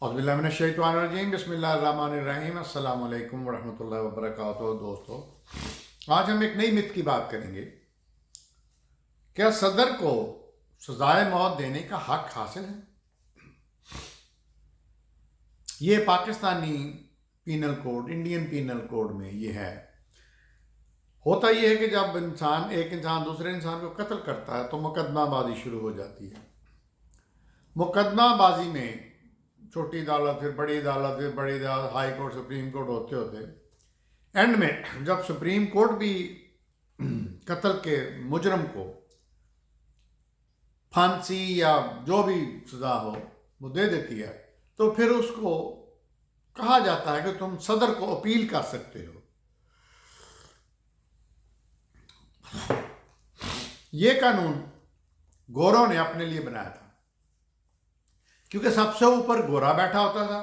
औज़ुबिल्लाहि बिस्मिल्लाहिर्रहमानिर्रहीम अस्सलामु अलैकुम वरहमतुल्लाहि वबरकातुहू। दोस्तों, आज हम एक नई मिथ की बात करेंगे। क्या सदर को सजाए मौत देने का हक हासिल है? ये Pakistani penal code, Indian penal code में ये है। होता ये है कि जब एक इंसान दूसरे इंसान को कत्ल करता है तो मुकदमाबाजी शुरू हो जाती है। मुकदमाबाजी में छोटी अदालत, फिर बड़ी अदालत, फिर बड़ी अदालत, हाई कोर्ट, सुप्रीम कोर्ट होते होते एंड में जब सुप्रीम कोर्ट भी कत्ल के मुजरम को फांसी या जो भी सजा हो वो दे देती है, तो फिर उसको कहा जाता है कि तुम सदर को अपील कर सकते हो। ये कानून गोरों ने अपने लिए बनाया था, क्योंकि सबसे ऊपर गोरा बैठा होता था।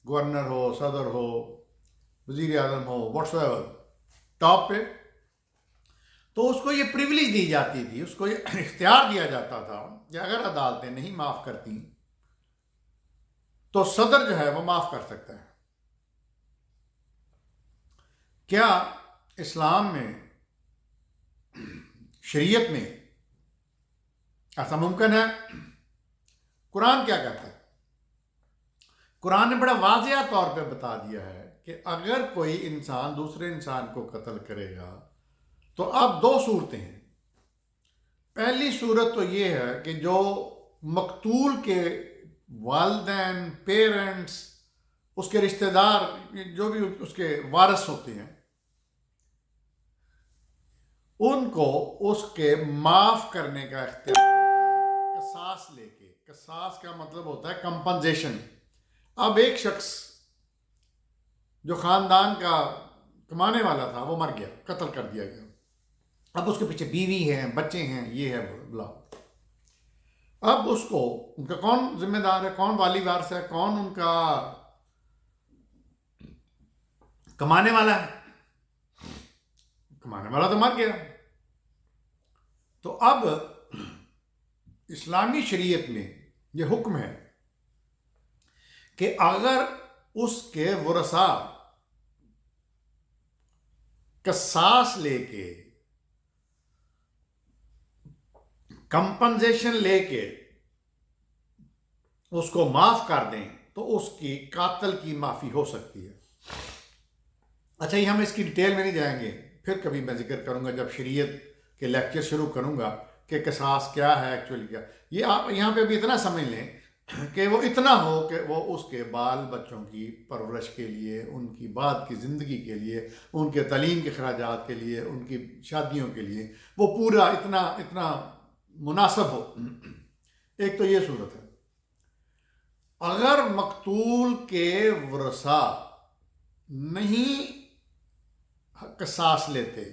गवर्नर हो, सदर हो, वजीर आजम हो, व्हाट्सएवर टॉप पे, तो उसको ये प्रिविलेज दी जाती थी, उसको ये इख्तियार दिया जाता था कि अगर अदालतें नहीं माफ करती तो सदर जो है वो माफ कर सकता है। क्या इस्लाम में, शरीयत में ऐसा मुमकिन है? कुरान क्या कहता है? कुरान ने बड़ा वाज़ेह तौर पे बता दिया है कि अगर कोई इंसान दूसरे इंसान को कत्ल करेगा तो अब दो सूरतें हैं। पहली सूरत तो ये है कि जो मकतूल के वालिदैन, पेरेंट्स, उसके रिश्तेदार, जो भी उसके वारिस होते हैं, उनको उसके माफ करने का इख्तियार होता है, कसास लेके। कसास का मतलब होता है कंपनसेशन। अब एक शख्स जो खानदान का कमाने वाला था वो मर गया, कत्ल कर दिया गया। अब उसके पीछे बीवी है, बच्चे हैं, ये है बुला। अब उसको, उनका कौन जिम्मेदार है, कौन वाली वारिस है, कौन उनका कमाने वाला है? कमाने वाला तो मर गया। तो अब इस्लामी शरीयत में यह हुक्म है कि अगर उसके वरसा कसास लेके, कंपनसेशन लेके उसको माफ कर दें तो उसकी कातिल की माफी हो सकती है। अच्छा, ये हम इसकी डिटेल में नहीं जाएंगे, फिर कभी मैं जिक्र करूंगा जब शरीयत के लेक्चर शुरू करूंगा कि कसास क्या है, एक्चुअली क्या। ये आप यहाँ पे भी इतना समझ लें कि वो इतना हो कि वो उसके बाल बच्चों की परवरिश के लिए, उनकी बाद की ज़िंदगी के लिए, उनके तालीम के खर्चात के लिए, उनकी शादियों के लिए वो पूरा इतना इतना मुनासिब हो। एक तो ये सूरत है। अगर मकतूल के वरसा नहीं कसास लेते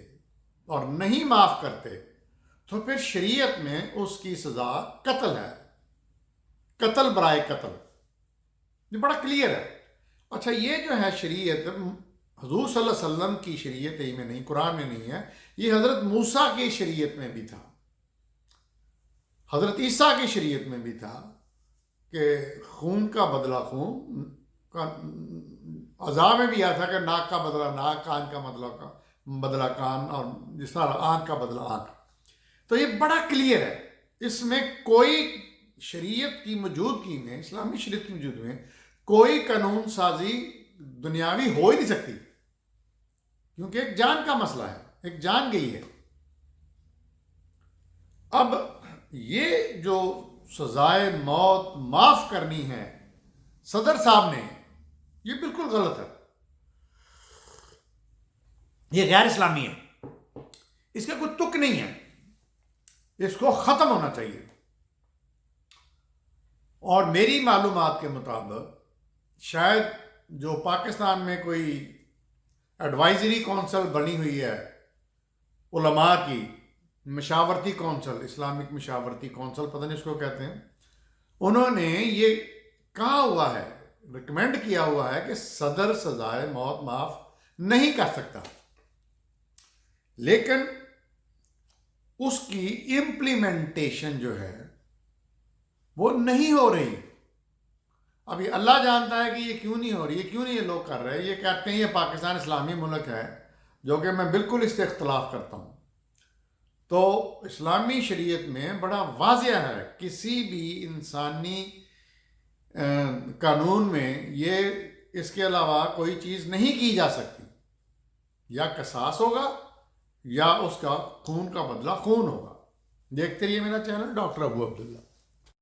और नहीं माफ करते तो फिर शरीयत में उसकी सजा कत्ल है, कत्ल बराए कत्ल। ये बड़ा क्लियर है। अच्छा, ये जो है शरीयत हुजूर सल्लल्लाहु अलैहि वसल्लम की शरीयत ही में नहीं, कुरान में नहीं है, ये हज़रत मूसा की शरीयत में भी था, हज़रत ईसा की शरीयत में भी था कि खून का बदला खून का। अज़ा में भी आया था कि नाक का बदला नाक, कान का बदला कान, और जिस तरह आँख का बदला आँख। तो ये बड़ा क्लियर है, इसमें कोई शरीयत की मौजूदगी में, इस्लामी शरीयत की मौजूदगी में कोई कानून साजी दुनियावी हो ही नहीं सकती, क्योंकि एक जान का मसला है, एक जान गई है। अब ये जो सजाए मौत माफ करनी है सदर साहब ने, ये बिल्कुल गलत है, ये गैर इस्लामी है, इसका कोई तुक नहीं है, इसको खत्म होना चाहिए। और मेरी मालूमात के मुताबिक शायद जो पाकिस्तान में कोई एडवाइजरी कौंसिल बनी हुई है उलमा की, मशावरती कौंसिल, इस्लामिक मशावरती कौंसिल, पता नहीं इसको कहते हैं, उन्होंने ये कहा हुआ है, रिकमेंड किया हुआ है कि सदर सजाए मौत माफ नहीं कर सकता, लेकिन उसकी इम्प्लीमेंटेशन जो है वो नहीं हो रही। ابھی اللہ جانتا ہے کہ یہ کیوں نہیں ہو رہی ہے، کیوں نہیں یہ لوگ کر رہے ہیں۔ یہ کہتے ہیں یہ پاکستان اسلامی ملک ہے، جو کہ میں بالکل اس سے اختلاف کرتا ہوں۔ تو اسلامی شریعت میں بڑا واضح ہے، کسی بھی انسانی قانون میں یہ اس کے علاوہ کوئی چیز نہیں کی جا سکتی۔ یا قصاص ہوگا یا اس کا خون کا بدلہ خون ہوگا۔ دیکھتے رہیے میرا چینل ڈاکٹر ابو عبداللہ۔